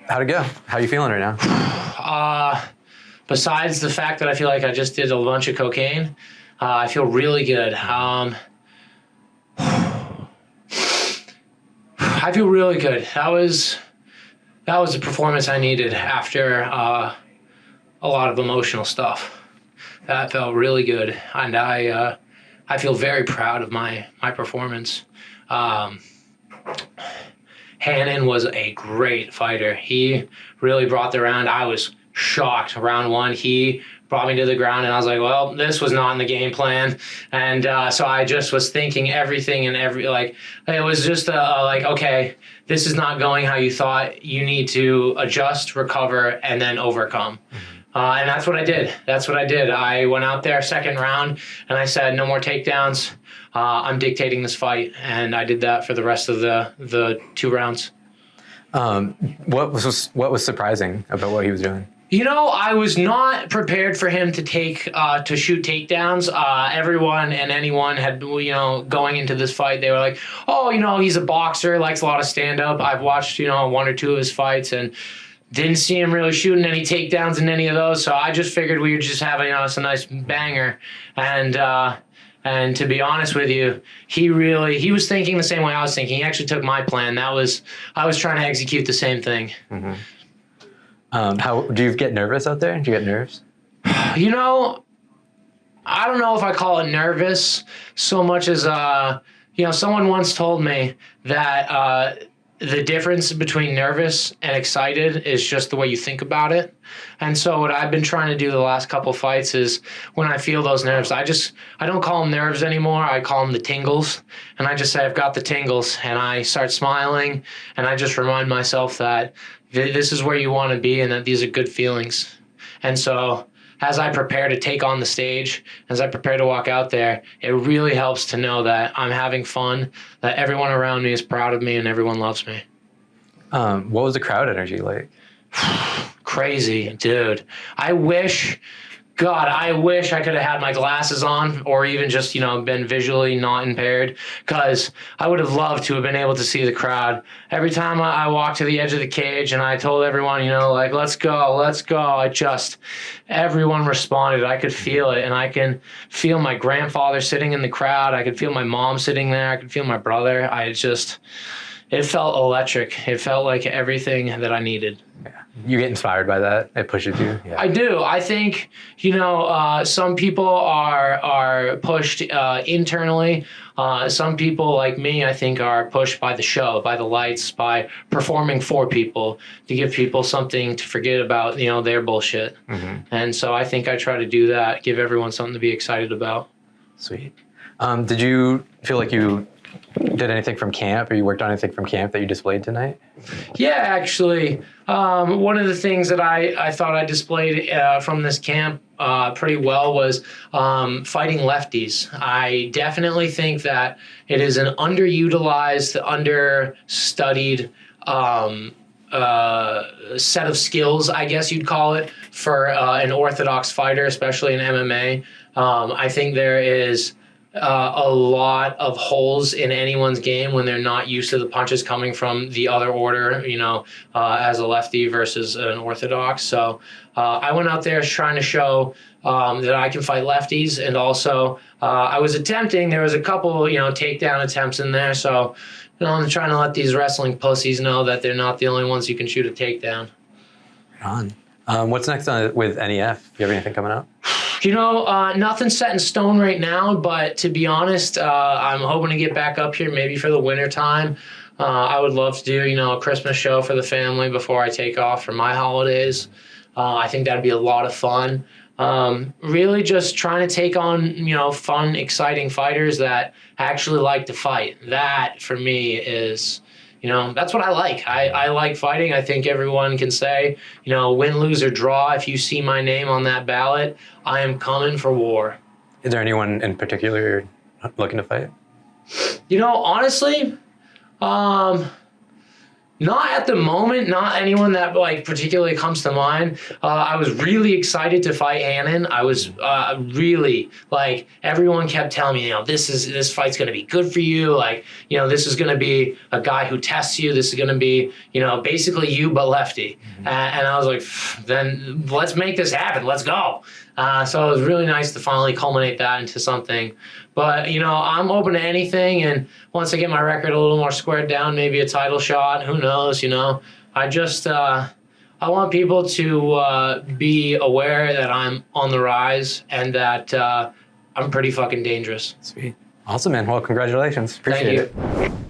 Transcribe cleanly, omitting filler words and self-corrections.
How'd it go? How are you feeling right now? Besides the fact that I feel like I just did a bunch of cocaine, I feel really good. I feel really good. That was the performance I needed after a lot of emotional stuff. That felt really good, and I feel very proud of my performance. Hannon was a great fighter. He really brought the round. I was shocked. Round one, he brought me to the ground, and I was like, well, this was not in the game plan. And so I just was thinking everything and it was just okay, this is not going how you thought. You need to adjust, recover, and then overcome. And that's what I did. I went out there second round, and I said, no more takedowns. I'm dictating this fight, and I did that for the rest of the 2 rounds. What was surprising about what he was doing? I was not prepared for him to shoot takedowns. Everyone and anyone had, going into this fight, they were like, oh, he's a boxer, likes a lot of stand-up. I've watched, 1 or 2 of his fights and didn't see him really shooting any takedowns in any of those. So I just figured we would just have, a nice banger. And to be honest with you, he was thinking the same way I was thinking. He actually took my plan. I was trying to execute the same thing. Mm-hmm. How do you get nervous out there? Do you get nerves? I don't know if I call it nervous so much as, someone once told me that the difference between nervous and excited is just the way you think about it. And so what I've been trying to do the last couple fights is when I feel those nerves, I don't call them nerves anymore. I call them the tingles. And I just say, I've got the tingles, and I start smiling, and I just remind myself that this is where you want to be and that these are good feelings. And so as I prepare to take on the stage, as I prepare to walk out there, it really helps to know that I'm having fun, that everyone around me is proud of me, and everyone loves me. What was the crowd energy like? Crazy, dude. I wish I could have had my glasses on, or even just, been visually not impaired, because I would have loved to have been able to see the crowd. Every time I walked to the edge of the cage and I told everyone, let's go, everyone responded. I could feel it, and I can feel my grandfather sitting in the crowd. I could feel my mom sitting there. I could feel my brother. It felt electric. It felt like everything that I needed. Yeah. You get inspired by that? It pushes you? Yeah. I do. I think, some people are pushed internally. Some people, like me, I think are pushed by the show, by the lights, by performing for people, to give people something to forget about, their bullshit. Mm-hmm. And so I think I try to do that, give everyone something to be excited about. Sweet. Did you feel like you did anything from camp, or you worked on anything from camp that you displayed tonight? Yeah, actually. One of the things that I thought I displayed from this camp pretty well was fighting lefties. I definitely think that it is an underutilized, understudied set of skills, I guess you'd call it, for an orthodox fighter, especially in MMA. I think there is a lot of holes in anyone's game when they're not used to the punches coming from the other order, as a lefty versus an orthodox. So I went out there trying to show that I can fight lefties, and also I was attempting, there was a couple, takedown attempts in there. So, I'm trying to let these wrestling pussies know that they're not the only ones who can shoot a takedown. Right on. What's next with NEF? Do you have anything coming up? Nothing's set in stone right now, but to be honest, I'm hoping to get back up here maybe for the winter time. I would love to do, a Christmas show for the family before I take off for my holidays. I think that'd be a lot of fun. Really just trying to take on, fun, exciting fighters that actually like to fight. That, for me, is... that's what I like. I like fighting. I think everyone can say, win, lose, or draw. If you see my name on that ballot, I am coming for war. Is there anyone in particular you're looking to fight? Honestly, Not at the moment, not anyone that like particularly comes to mind. I was really excited to fight Hannon. I was really like, everyone kept telling me, this fight's gonna be good for you. Like, this is gonna be a guy who tests you. This is gonna be, basically you but lefty. And I was like, then let's make this happen. Let's go. So it was really nice to finally culminate that into something. But, I'm open to anything. And once I get my record a little more squared down, maybe a title shot, who knows, I just, I want people to be aware that I'm on the rise and that I'm pretty fucking dangerous. Sweet. Awesome, man. Well, congratulations. Appreciate it. Thank you.